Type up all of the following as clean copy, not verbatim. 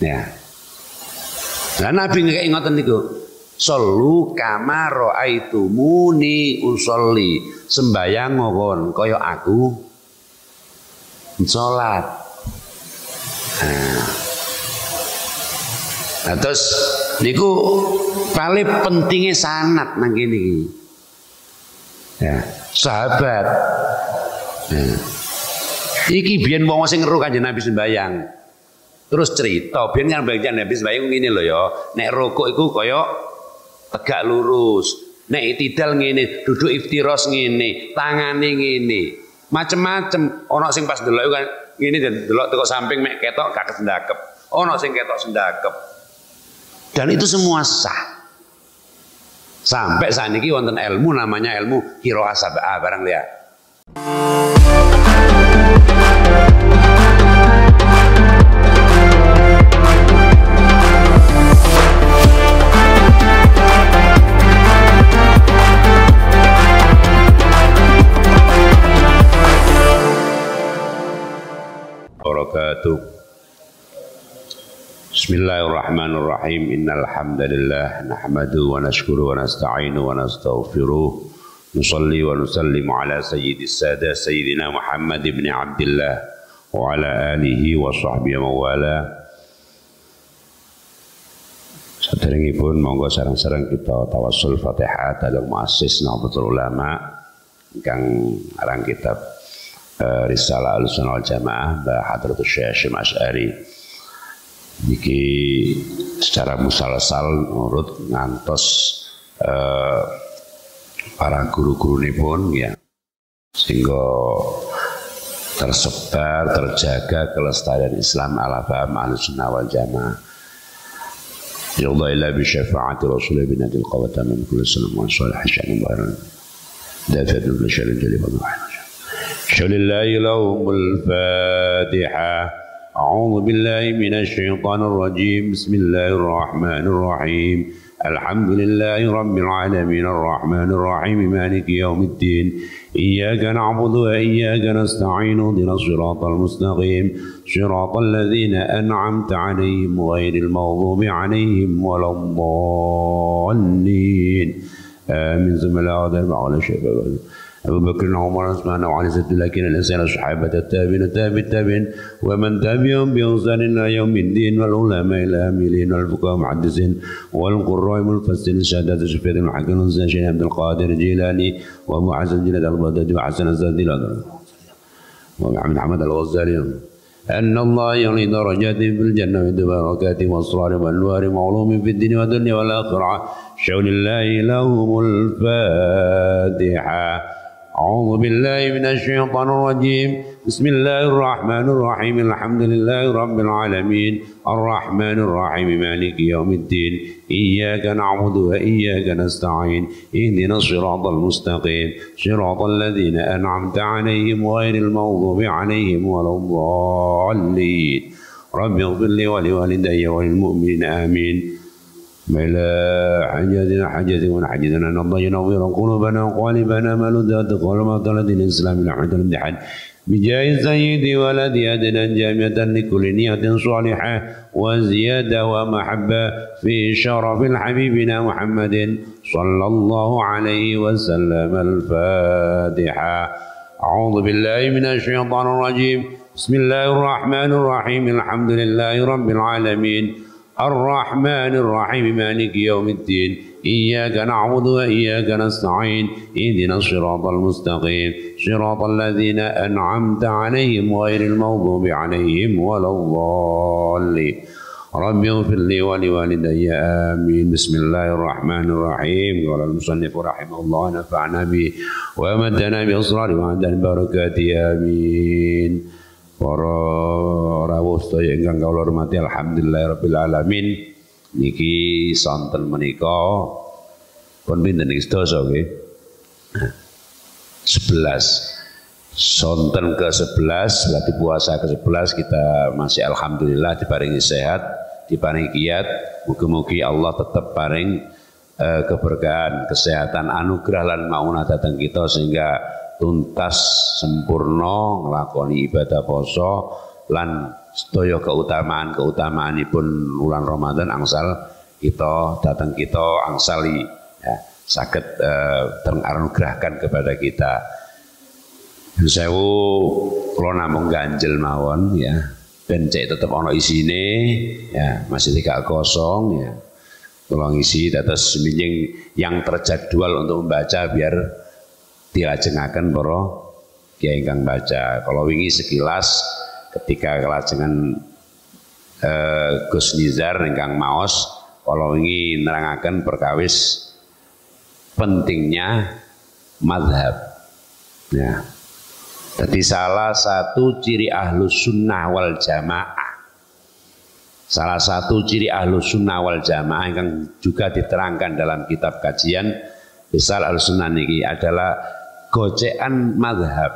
Ya. Nah Nabi ngekek ngoten niku. Sallu kama raaitumuni usolli. Sembayang ngokon kaya aku salat. Nah terus niku paling pentingnya sanad nang kene iki. Ya, sahabat. Nah. Iki biyen wong sing ngeru Kanjeng Nabi sembayang. Terus cerita, biyen kan Kanjeng Nabi sembayang ngene lho ya. Nek rukuk iku kaya tegak lurus. Nek itidal ngene, duduk iftiros ngene, tangane ngene. Macem-macem. Ana sing pas delok kan ngene dan delok teko samping mek ketok gak kesendakep. Ana sing ketok sendakep. Dan itu semua sah. Sampai saat ini wonten ilmu namanya ilmu qiraah sab'ah barang liya. Bismillahirrahmanirrahim. Innal hamdalillah nahmaduhu wa nashkuruhu wa nasta'inuhu wa nastaghfiruh. Nusalli wa nusallimu ala sayyidis sadah sayyidina Muhammad ibn Abdullah wa ala alihi wa sahbihi wa wala. Saderengipun monggo sareng-sareng kita tawassul Fatihah dalem muassis Nahdlatul Ulama ingkang aran kitab Risalah Ahlussunnah wal Jamaah Mbah Hadratus Syekh Hasyim Asy'ari. Niki secara musalsal nurut ngantos para guru-guru pun ya sehingga tersebar terjaga kelestarian Islam ala paham Ahlussunnah wal Jamaah. Ya Allah illa bi syafaati Rasulullah bin Adil Qawata min kulli salam wa salih hasyani baran dafat min syarri jalib Allah. Shalillahi lahumul Fatihah. أعوذ بالله من الشيطان الرجيم بسم الله الرحمن الرحيم الحمد لله رب العالمين الرحمن الرحيم مالك يوم الدين إياك نعبد وإياك نستعين اهدنا الصراط المستقيم صراط الذين أنعمت عليهم غير المغضوب عليهم ولا الضالين آمين ثم لا أدري ولا شيء أبو بكر وعمر عثمان وعلي سيد لكن الإنسان الصحابة التابعين ومن تبعهم بإحسان إلى يوم الدين والعلماء العاملين والفقهاء المحدثين والقراء المفسرين الشهادات الشفيع المحكم الزاشين عبد القادر الجيلاني وأبو حسن جلد البغدادي وحسن الزادي ومحمد حمد الغزالي أن الله يعلي درجات في الجنة وبركاته وأسرار وأنوار وعلوم في الدين والدنيا والآخرة شون الله لهم الفاتحة. أعوذ بالله من الشيطان الرجيم بسم الله الرحمن الرحيم الحمد لله رب العالمين الرحمن الرحيم مالك يوم الدين إياك نعبد وإياك نستعين اهدنا الصراط المستقيم صراط الذين أنعمت عليهم غير المغضوب عليهم ولا الضالين رب اغفر لي ولوالدي وللمؤمنين آمين بلا حاجة ونحجتنا نضي نظير قلوبنا وقالبنا ما لذات قلما طلت الإسلام نحن الامتحان بجاه سيدي ولدي أدنى جامعة لكل نية صالحة وزيادة ومحبة في شرف حبيبنا محمد صلى الله عليه وسلم. الفاتحة. أعوذ بالله من الشيطان الرجيم بسم الله الرحمن الرحيم الحمد لله رب العالمين الرحمن الرحيم مالك يوم الدين إياك نعبد وإياك نستعين اهدنا الصراط المستقيم صراط الذين أنعمت عليهم غير المغضوب عليهم ولا الضالين رب اغفر لي ولوالدي آمين. بسم الله الرحمن الرحيم. قال المصنف رحمه الله نفعنا به ومدنا بأسرار وعدن بركاته آمين. Para rawuh sedaya ingkang kula hormati, alhamdulillahirabbil alamin. Niki sonten menika pun pinten niki sedasa nggih? 11. Sonten ke-11, lagi puasa ke-11 kita masih alhamdulillah diparingi sehat, diparingi kiat. Mugi-mugi Allah tetap paring keberkahan, kesehatan, anugerah lan maunah datang kita sehingga tuntas sempurna nglakoni ibadah poso lan sedaya keutamaan-keutamaanipun bulan Ramadan angsal kita datang kita angsali ya, saged teranugerahkan kepada kita. Sewu kula namung ganjel mawon ya, ben cek tetep ana isine ya, masih tidak kosong ya. Kula ngisi dados minjing yang terjadwal untuk membaca biar dilajengaken para kiai ingkang baca. Kalau wingi sekilas ketika kelajengan Gus Nizar ingkang maos, kalau wingi nerangaken perkawis pentingnya mazhab. Ya. Jadi salah satu ciri ahlus sunnah wal jamaah, salah satu ciri ahlus sunnah wal jamaah yang juga diterangkan dalam kitab kajian besar ahlus sunnah niki adalah gocekan mazhab.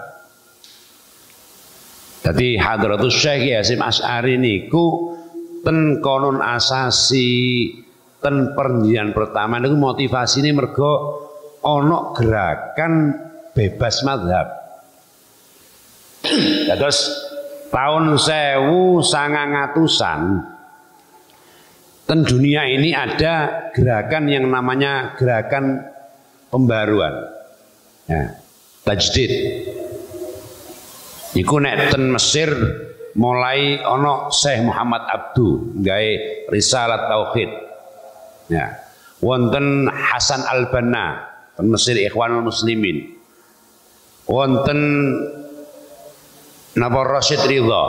Jadi Hadratus Syekh Hasyim Asy'ari niku ten konon asasi ten perjanjian pertama niku motivasine mergo ana gerakan bebas mazhab. Terus tahun 1900-an ten dunia ini ada gerakan yang namanya gerakan pembaruan. Ya, tajdid. Iku nek ten Mesir mulai ono Syekh Muhammad Abdu gawe Risalah Tauhid. Ya. Wonten Hasan Al-Banna ten Mesir Ikhwanul Muslimin. Wonten napa Rasyid Ridha.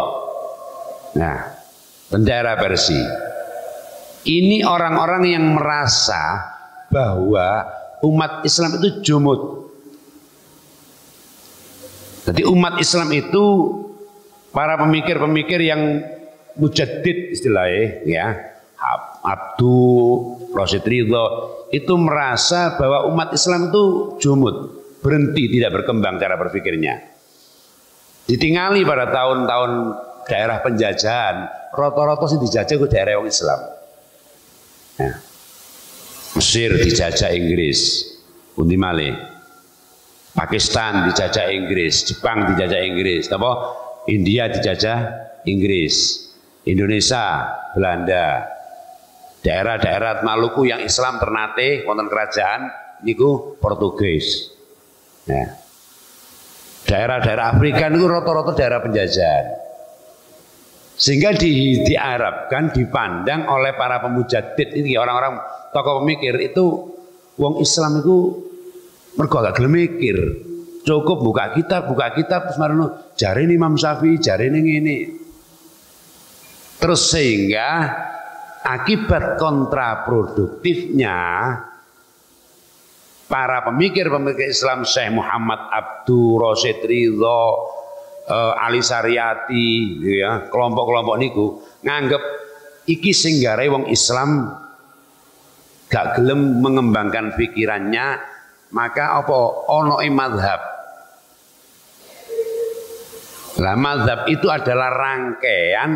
Nah, bendera Persia. Ini orang-orang yang merasa bahwa umat Islam itu jumud. Jadi umat Islam itu para pemikir-pemikir yang mujaddid istilahnya ya, Abdu, Rasyid Ridha itu merasa bahwa umat Islam itu jumud, berhenti, tidak berkembang cara berpikirnya. Ditingali pada tahun-tahun daerah penjajahan, rata-rata sih dijajah ke daerah orang Islam. Ya. Mesir dijajah Inggris, pundi malih. Pakistan dijajah Inggris, Jepang dijajah Inggris, apa? India dijajah Inggris, Indonesia, Belanda, daerah-daerah Maluku yang Islam ternate wonten kerajaan niku Portugis. Ya. Daerah-daerah Afrika itu rata-rata daerah penjajahan. Sehingga diharapkan, dipandang oleh para pemujaddid ini, orang-orang tokoh pemikir itu, wong Islam itu mergo gak gelem mikir. Cukup buka kitab terus marano jarene Imam Syafi'i, jarene ngene. Terus sehingga akibat kontraproduktifnya para pemikir-pemikir Islam Syekh Muhammad Abdu, Rasyid Ridha, Ali Saryati, ya, kelompok-kelompok niku nganggep iki sing gawe wong Islam gak gelem mengembangkan pikirannya, maka apa ono mazhab. Lah mazhab itu adalah rangkaian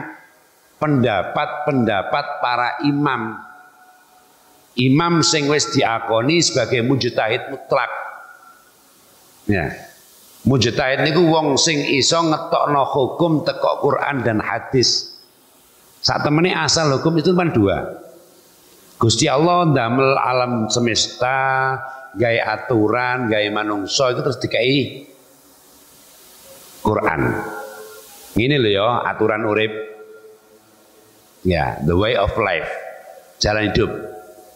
pendapat-pendapat para imam. Imam sing wis diakoni sebagai mujtahid mutlak. Ya. Mujtahid niku wong sing iso ngetokno hukum teko Quran dan hadis. Sak temene asal hukum itu cuma dua. Gusti Allah ndamel alam semesta, gawe aturan, gawe manungsa itu terus dikai Quran. Ini lho ya aturan urip. Ya, the way of life. Jalan hidup.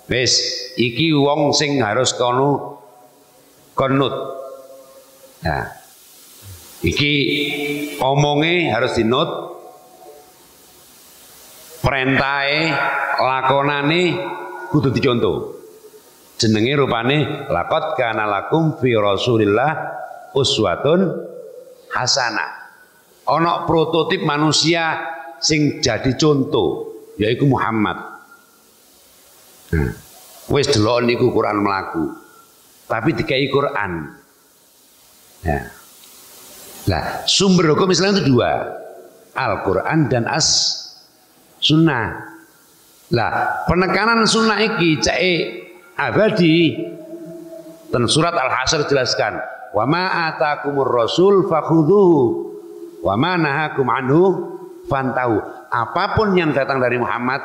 Wis, iki wong sing harus kono konut. Nah, iki omonge harus dinut, perintahe, lakonane kudu dicontoh. Jenenge rupane laqad kana lakum fi Rasulillah uswatun hasanah. Ana prototip manusia sing jadi contoh, yaitu Muhammad. Nah, wis delok niku Quran melaku, tapi dikai Quran. Ya. Nah, sumber hukum Islam itu dua, Al-Quran dan As-Sunnah. Lah, penekanan Sunnah iki cake abadi. Dan surat Al-Hasyr jelaskan, wa ma atakumur rasul fakhudhuhu wa ma nahakum anhu fantahu. Apapun yang datang dari Muhammad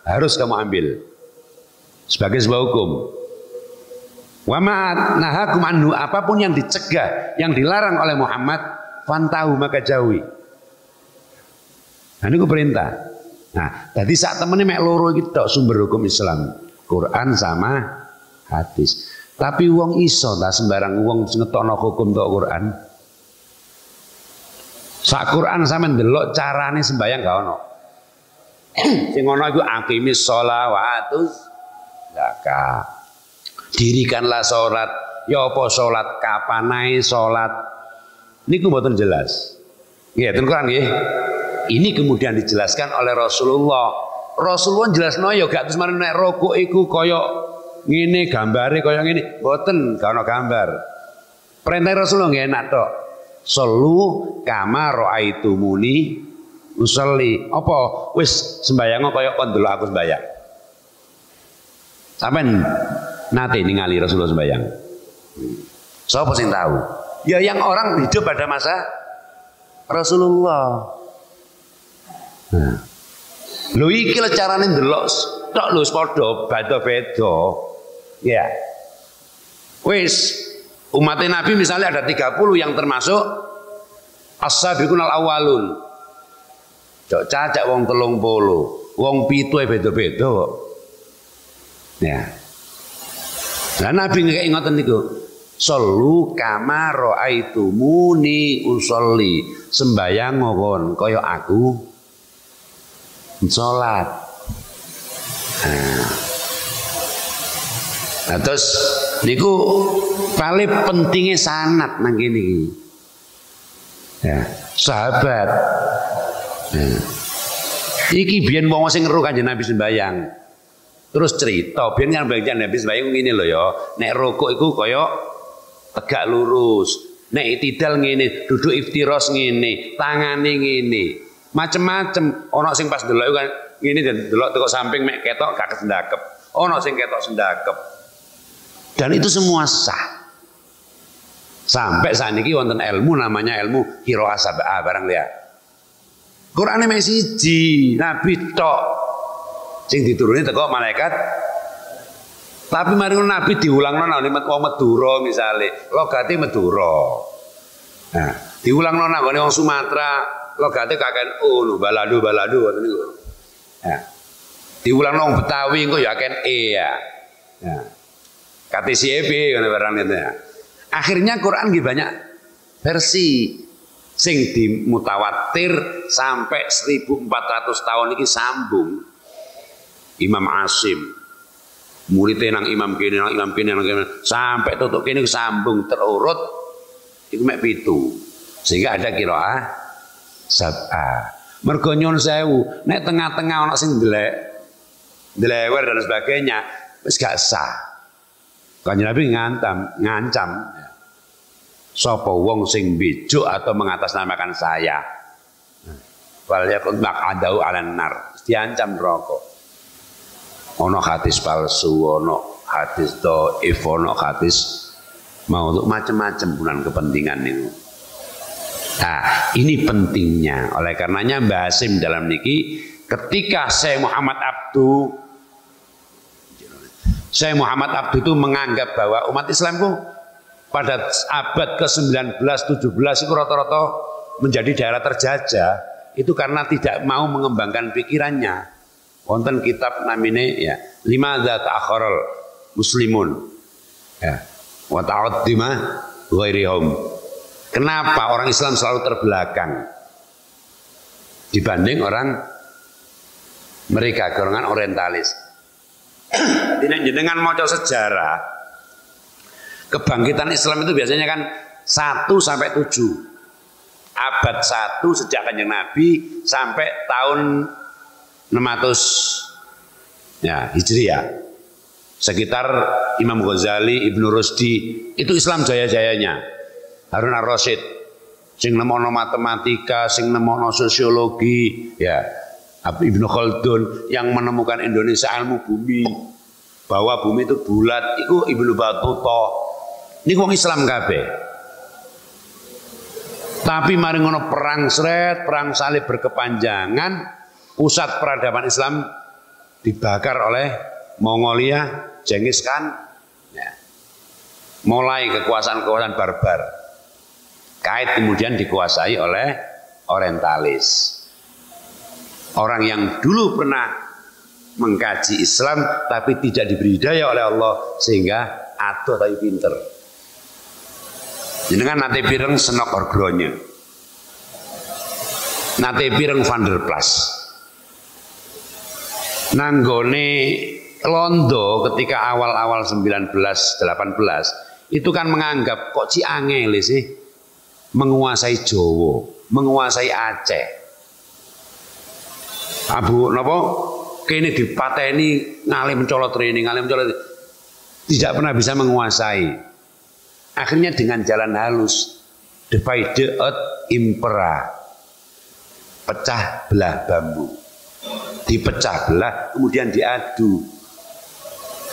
harus kamu ambil sebagai sebuah hukum. Wa ma nahakum anhu, apapun yang dicegah, yang dilarang oleh Muhammad, fantahu maka jauhi. Nah ini perintah. Nah, tadi saat temennya mek loro iki tok sumber hukum Islam, Quran sama hadis. Tapi wong iso ta sembarang wong ngetokno hukum tok Quran. Sak Quran sampean ndelok carane sembayang gak ono. Sing ono iku aqimis shalah wa atuz zakat. Dirikanlah sholat, ya apa sholat, kapanai sholat, niku mboten jelas. Ya, Quran nggih. Ini kemudian dijelaskan oleh Rasulullah. Rasulullah jelasno ya gak terus mari nek rokok iku kaya ngene gambare kaya ngene, mboten gak ono gambar. Perintah Rasulullah nggih enak tok. Sallu kama raaitumuni usolli. Apa wis sembayang kaya kon delok aku sembayang. Sampeyan nate ningali Rasulullah sembahyang. Siapa sing tahu? Ya yang orang hidup pada masa Rasulullah. Nah. Lho iki lho carane ndelok tok lho padha beda-beda. Ya. Wis umat Nabi misalnya ada 30 yang termasuk as-sabiqunal awwalun. Cok cacak wong 30, wong 7 beda-beda kok. Ya. Nah Nabi ngekek ngoten niku. Sallu kama raaitumuni usolli. Sembayang kon kaya aku salat. Nah terus niku paling pentingnya sanad nang kene iki. Ya, sahabat. Ya. Iki biyen wong sing ngeru Kanjeng Nabi sembayang. Terus cerita, biar yang bagian habis bayang ini loh ya, nek rokok itu kaya tegak lurus, nek itidal ngene, duduk iftiros ngene, tangane ngene, macem-macem. Ono sing pas delok kan ngene dan delok teko samping mek ketok gak kesendakep, ono sing ketok sendakep, dan itu semua sah. Sampai saat ini wonten ilmu namanya ilmu qiraah sab'ah barang liya. Qur'ane mek siji, Nabi tok. Sing dituruni teko malaikat. Tapi mari Nabi diulangno nang wong Madura misale, logate Madura. Nah, diulangno nang wong Sumatera, logate kaken lho baladu ngoten niku. Nah. Diulangno wong Betawi engko ya kaken ya. Nah. KTCB ngono barang itu ya. Akhirnya Quran nggih banyak versi sing dimutawatir sampai 1400 tahun iki sambung. Imam Asim muridnya nang imam kene sampai tutup kene sambung terurut iku mek 7 sehingga ada qiraah sab'ah. Mergo nyun sewu nek tengah-tengah ana sing ndelewer dan sebagainya wis gak sah. Kanjeng Nabi ngancam sapa wong sing bejuk atau mengatasnamakan saya wal yakun maq'adahu 'alan nar, diancam neraka. Ono hadis palsu, ono hadis dhaif, ono hadis mau untuk macam-macam bukan kepentingan itu. Nah, ini pentingnya. Oleh karenanya Mbah Hasim dalam niki ketika Syekh Muhammad Abdu itu menganggap bahwa umat Islamku pada abad ke-19, 17 itu rata-rata menjadi daerah terjajah itu karena tidak mau mengembangkan pikirannya. Wonten kitab namine ya limadza ta'akharal muslimun ya wa ta'addima ghairihum. Kenapa orang Islam selalu terbelakang dibanding orang mereka golongan orientalis? Tidak jenengan maca sejarah kebangkitan Islam itu biasanya kan 1 sampai 7. Abad 1 sejak Kanjeng Nabi sampai tahun 600 ya Hijriah. Sekitar Imam Ghazali, Ibnu Rusdi, itu Islam jaya-jayanya. Harun ar-Rasyid sing nemono matematika, sing nemono sosiologi, ya. Ibnu Khaldun yang menemukan Indonesia ilmu bumi, bahwa bumi itu bulat, itu Ibnu Battuta. Ini wong Islam kabeh. Tapi mari ngono perang sret, perang salib berkepanjangan, pusat peradaban Islam dibakar oleh Mongolia, Genghis Khan. Ya. Mulai kekuasaan-kekuasaan barbar. Kait kemudian dikuasai oleh orientalis. Orang yang dulu pernah mengkaji Islam tapi tidak diberi hidayah oleh Allah sehingga atuh tapi pinter. Jenengan nate pireng senok orgronya. Nate pireng Van der Plas. Nanggone Londo ketika awal-awal 1918 itu kan menganggap kok Ciangel sih menguasai Jawa, menguasai Aceh. Abu napa kene dipateni ngalim mencolot rene, ngalim mencolot tidak pernah bisa menguasai. Akhirnya dengan jalan halus divide out impera, pecah belah bambu, dipecah belah kemudian diadu.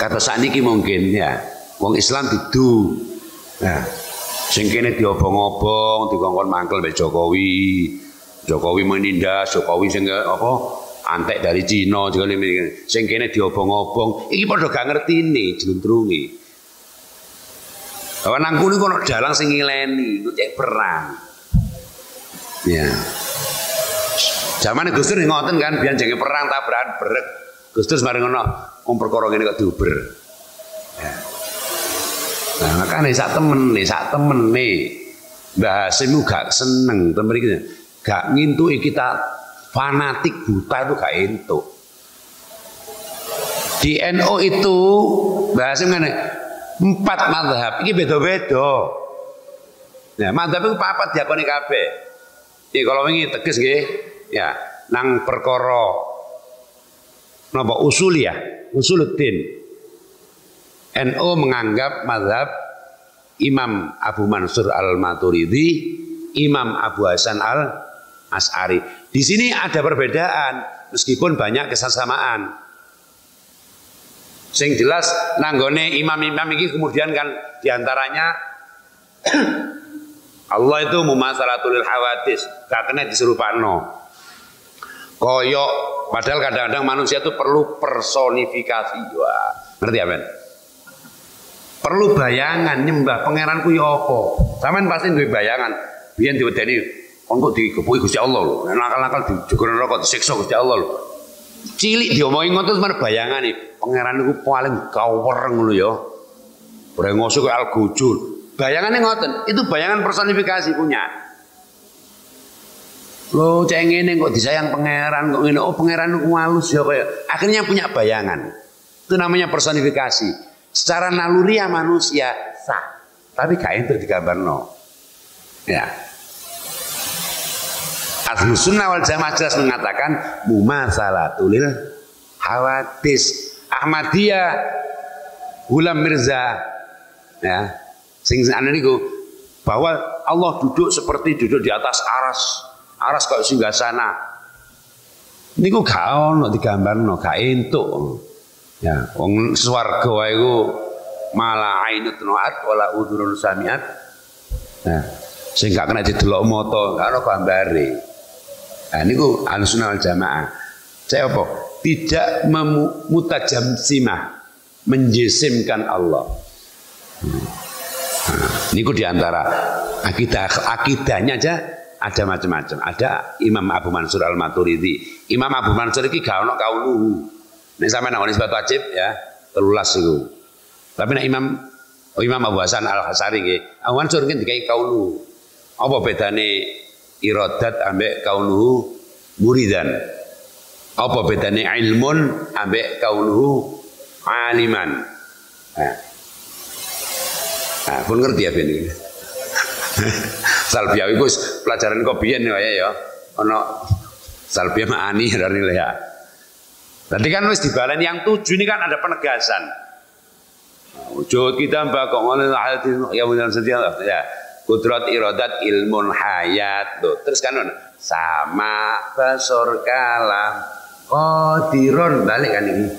Kata sakniki mungkin ya, wong Islam didu. Nah, sing kene diobong-obong, dikongkon mangkel mbek Jokowi. Jokowi menindas, Jokowi sing apa antek dari Cina juga sing kene diobong-obong. Iki padha gak ngertine jluntrunge. Bahwa nang kene kono dalang sing ngileni, cek perang. Ya. Zaman Gus Dur ngoten kan, biyen jenge perang tabrakan brek. Gus Dur mari ngono perkara ngene kok diuber. Ya. Nah, makane sak temene Mbah Hasim gak seneng temen iki. Gak ngintuki kita fanatik buta itu gak entuk. Di NU itu Mbah Hasim ngene 4 mazhab iki beda-beda. Nah, mazhab itu papat diakoni kabeh. Iki kalau wingi teges nggih, ya, nang perkara napa usuliyah, usuluddin. NU menganggap mazhab Imam Abu Mansur Al-Maturidi, Imam Abu Hasan Al-Asy'ari. Di sini ada perbedaan meskipun banyak kesamaan. Sing jelas nanggone imam-imam ini kemudian kan diantaranya Allah itu mumasalatul hawadis, gak kena diserupano. Koyok, padahal kadang-kadang manusia itu perlu personifikasi. Wah, ngerti ya, Ben? Perlu bayangan nyembah pangeranku ya apa? Sampeyan pasti duwe bayangan. Biyen diwedeni kon kok digepuki Gusti Allah lho. Nakal-nakal dijogo neraka disiksa Gusti Allah lho. Cilik diomongi ngoten men bayangane. Pangeran niku paling gawereng lho ya. Brengose kok Al-Ghujur. Bayangane ngoten, itu bayangan personifikasi punya. Lho cek ngene kok disayang pangeran kok ngene. Oh pangeran niku halus ya kaya. Akhirnya punya bayangan. Itu namanya personifikasi. Secara naluriah manusia sah, tapi gak entuk digambarno. Ya. Ahlus Sunnah wal Jamaah jelas mengatakan mumasalatul hawadis. Ahmadiyah Ghulam Mirza ya, sing anu niku bahwa Allah duduk seperti duduk di atas aras. Aras kok singgasana. Niku gak ono digambarno, gak entuk. Ya, wong swarga wae iku mala ainut nuat wala udhurun samiat. Nah, sing gak kena didelok mata, gak ono gambare. Nah, niku Ahlussunnah wal Jamaah. Saya apa? Tidak mutajamsimah, menjisimkan Allah. Nah, niku diantara akidahnya aja ada macam-macam. Ada Imam Abu Mansur Al-Maturidi. Imam Abu Mansur iki gak ono kauluhu. Nek sampeyan nang nisbat wajib ya 13 iku. Tapi nek Imam Abu Hasan Al-Asy'ari nggih, Abu Mansur nggih dikai kaulu. Apa bedane iradat ambek kauluhu muridan? Apa bedane ilmun ambek kauluhu aliman? Nah, pun ngerti ya ben iki. Salbiah iku pelajaran kok biyen ya. Ana salbiah ma'ani dari ya. Tadi kan wis dibaleni yang 7 ini kan ada penegasan. Wujud kita mbak kok ngono ya benar setia ya. Kudrat iradat ilmun hayat. Loh, terus kan sama basor kalam qadiron balik kan ini.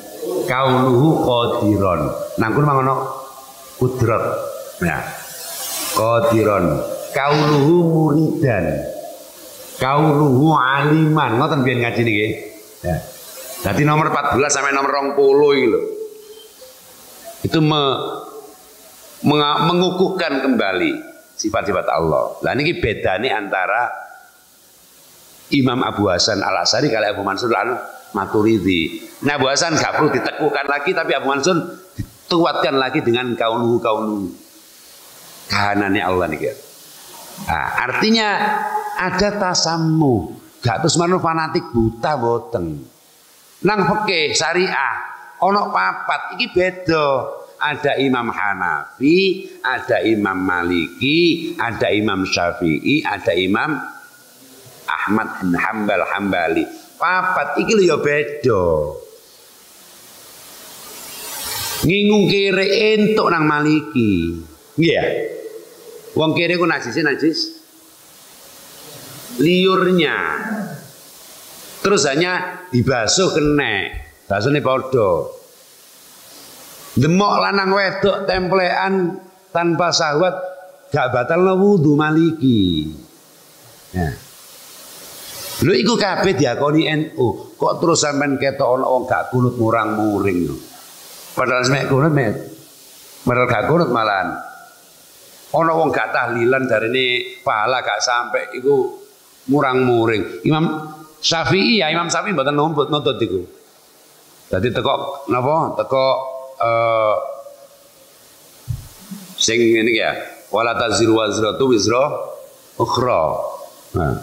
Kauluhu qadiron. Nang kono mangono kudrat. Ya. Qadiron Kauluhu muridan, kauluhu aliman. Ngoten biyen ngaji niki. Ya. Dadi nomor 14 sampai nomor 20 iki lho. Itu mengukuhkan kembali sifat-sifat Allah. Lah niki bedane antara Imam Abu Hasan Al-Asy'ari kali Abu Mansur Al-Maturidi. Nah, Abu Hasan gak perlu diteguhkan lagi, tapi Abu Mansur dituatkan lagi dengan kauluhu kahanane Allah niki. Nah, artinya ada tasammu, gak terus manu fanatik buta boten. Nang fikih syariah ono papat iki beda. Ada Imam Hanafi, ada Imam Maliki, ada Imam Syafi'i, ada Imam Ahmad bin Hambali. Papat iki lho ya beda. Ngingung kere entuk nang Maliki. Nggih ya. Wong kere ku najis liurnya. Terus hanya dibasuh kenek. Basune padha. Demok lanang wedok templean tanpa syahwat gak batalno wudu Maliki. Ya. Lho iku kabeh diakoni NU. Kok terus sampean ketok ana wong gak kunut murang-muring lho. Padahal semek kunut padahal gak kunut malahan. Ana wong gak tahlilan jarine pahala gak sampai iku murang-muring. Imam Syafi'i mboten nuntut iku. Dadi teko napa? Teko sing ngene iki ya, wala taziru wazratu wizra ukhra. Nah.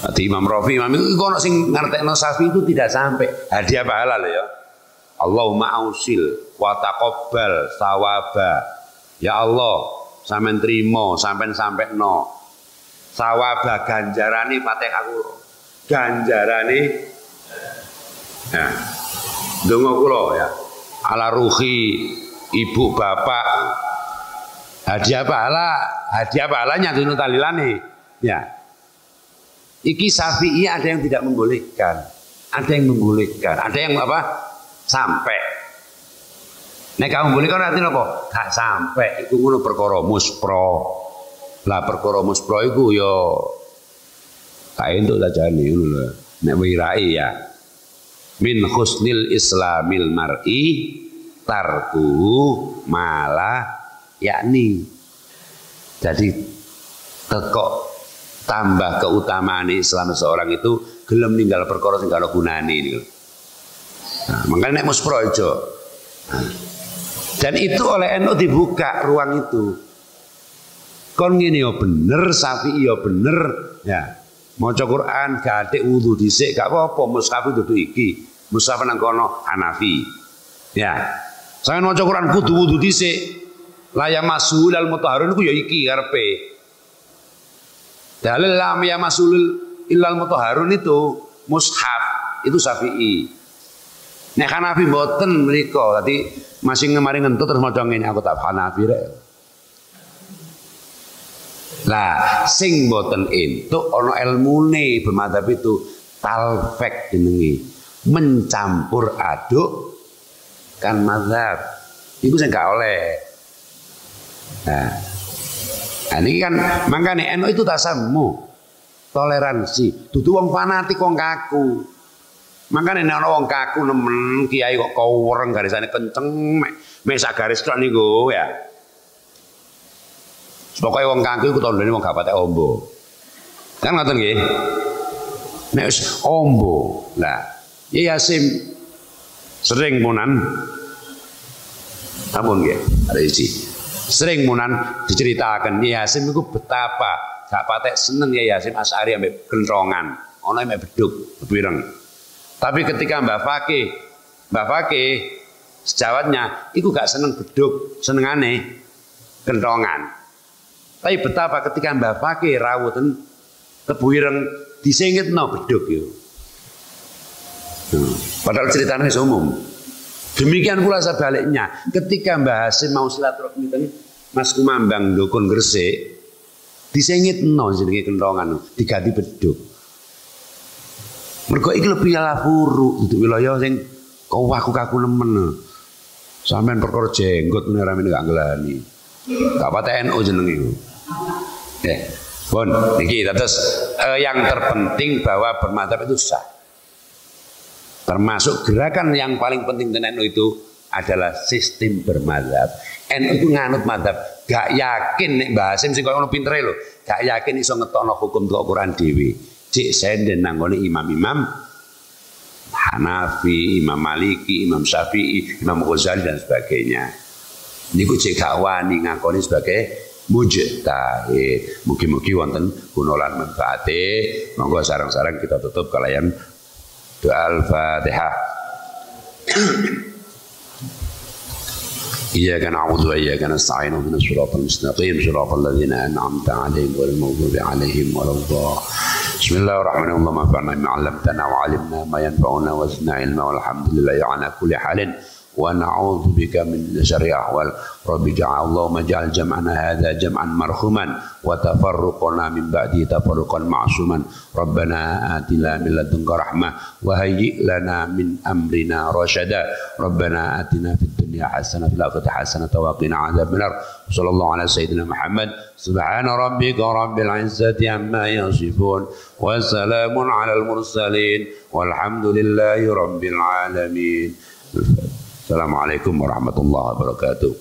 Ati Imam Rafi, Imam itu ono sing ngartekno Syafi'i itu tidak sampai hadiah pahala lho ya. Allahumma ausil wa taqabbal sawaba. Ya Allah, sampean trimo, sampean sampekno sawaba ganjarane Fatihah kula. Ganjarane nah, donga kula ya. Ala ruhi ibu bapak hadiah pahalanya dunu talilane ya. Iki Syafi'i ada yang tidak membolehkan, ada yang membolehkan, ada yang apa sampai. Nek kamu membolehkan artinya apa? Gak sampai. Iku ngono perkara muspro. Lah perkara muspro iku yo kae entuk tajane ngono lho. Nek wirai ya. Min husnil islamil mar'i tarku malah yakni. Jadi tekok tambah keutamaan Islam seorang itu gelem ninggal perkara sing gak ana gunane niku. Nah, makanya nek muspro ijo. Nah, dan itu oleh NU dibuka ruang itu. Kon ngene yo bener, Syafi'i yo bener, ya. Maca Quran gak atik wudu dhisik gak apa-apa, mushaf dudu iki. Mushaf nang kono Hanafi. Ya. Saya maca Quran kudu wudu dhisik. La yamasul al mutahharun ku ya iki karepe. Dalil lam yamasul illal mutahharun itu mushaf, itu Syafi'i. Nek Hanafi mboten mriko, dadi masih ngemari ngentut terus maca ngene aku tak Hanafi rek. Lah sing mboten entuk ana ilmune bermadzhab itu talfek jenenge, mencampur aduk kan mazhab. Iku sing gak oleh. Nah, ini kan makanya NU itu tasamu, toleransi. Dudu wong fanatik wong kaku. Makanya nek ana wong kaku nemen kiai kok kawreng garisane kenceng mek sak garis tok niku ya. Pokoke wong kaku iku tandane wong gak patek ombo. Kan ngoten nggih. Nek wis ombo. Lah, ya Yasim sering munan. Ampun nggih, ada isi. Sering munan diceritakan ya Yasim iku betapa gak patek seneng ya Yasim Asy'ari ambek kentongan. Ana mek beduk, pireng. Tapi ketika Mbah Fakih sejawatnya iku gak seneng beduk, senengane kentongan. Tapi betapa ketika Mbah Fakih rawuhen tebu ireng disengitno beduk yo. Padahal ceritanya umum. Demikian pula sebaliknya, ketika Mbah Hasim mau silaturahmi ten Mas Kumambang Dukun Gresik, disengitno jenenge kentongan, diganti beduk. Mergo iki lebih lafuru untuk wilayah sing kaku nemen. Sampeyan perkara jenggot meneh ramene gak ngelani. Gak patek NU jenenge iku. Bon, niki terus yang terpenting bahwa bermadzhab itu sah. Termasuk gerakan yang paling penting di NU itu adalah sistem bermadzhab. NU itu nganut madzhab, gak yakin nek Mbah Hasim sing koyo ngono pintere lho, gak yakin iso ngetokno hukum teko Quran dhewe. Cik senden nanggone imam-imam Hanafi, Imam Maliki, Imam Syafi'i, Imam Ghazali dan sebagainya. Niku cek gak wani ngakoni sebagai mujtahid. Mugi-mugi wonten guna lan manfaate. Monggo sareng-sareng kita tutup kalian doa Al-Fatihah. Iyyaka na'budu wa iyyaka nasta'in ihdinas siratal mustaqim siratal ladzina an'amta 'alaihim ghairil maghdubi 'alaihim waladdallin. Bismillahirrahmanirrahim. Allahumma anfa'na bima 'allamtana wa 'allimna ma yanfa'una wa zidna 'ilma walhamdulillahi 'ala kulli halin. ونعوذ بك من شر أحوال رب اجعل اللهم اجعل جمعنا هذا جمعا مرحوما وتفرقنا من بعده تفرقا معصوما ربنا آتنا من لدنك رحمة وهيئ لنا من أمرنا رشدا ربنا آتنا في الدنيا حسنة في الآخرة حسنة وقنا عذاب النار صلى الله على سيدنا محمد سبحان ربك رب العزة عما يصفون وسلام على المرسلين والحمد لله رب العالمين. Assalamualaikum warahmatullahi wabarakatuh.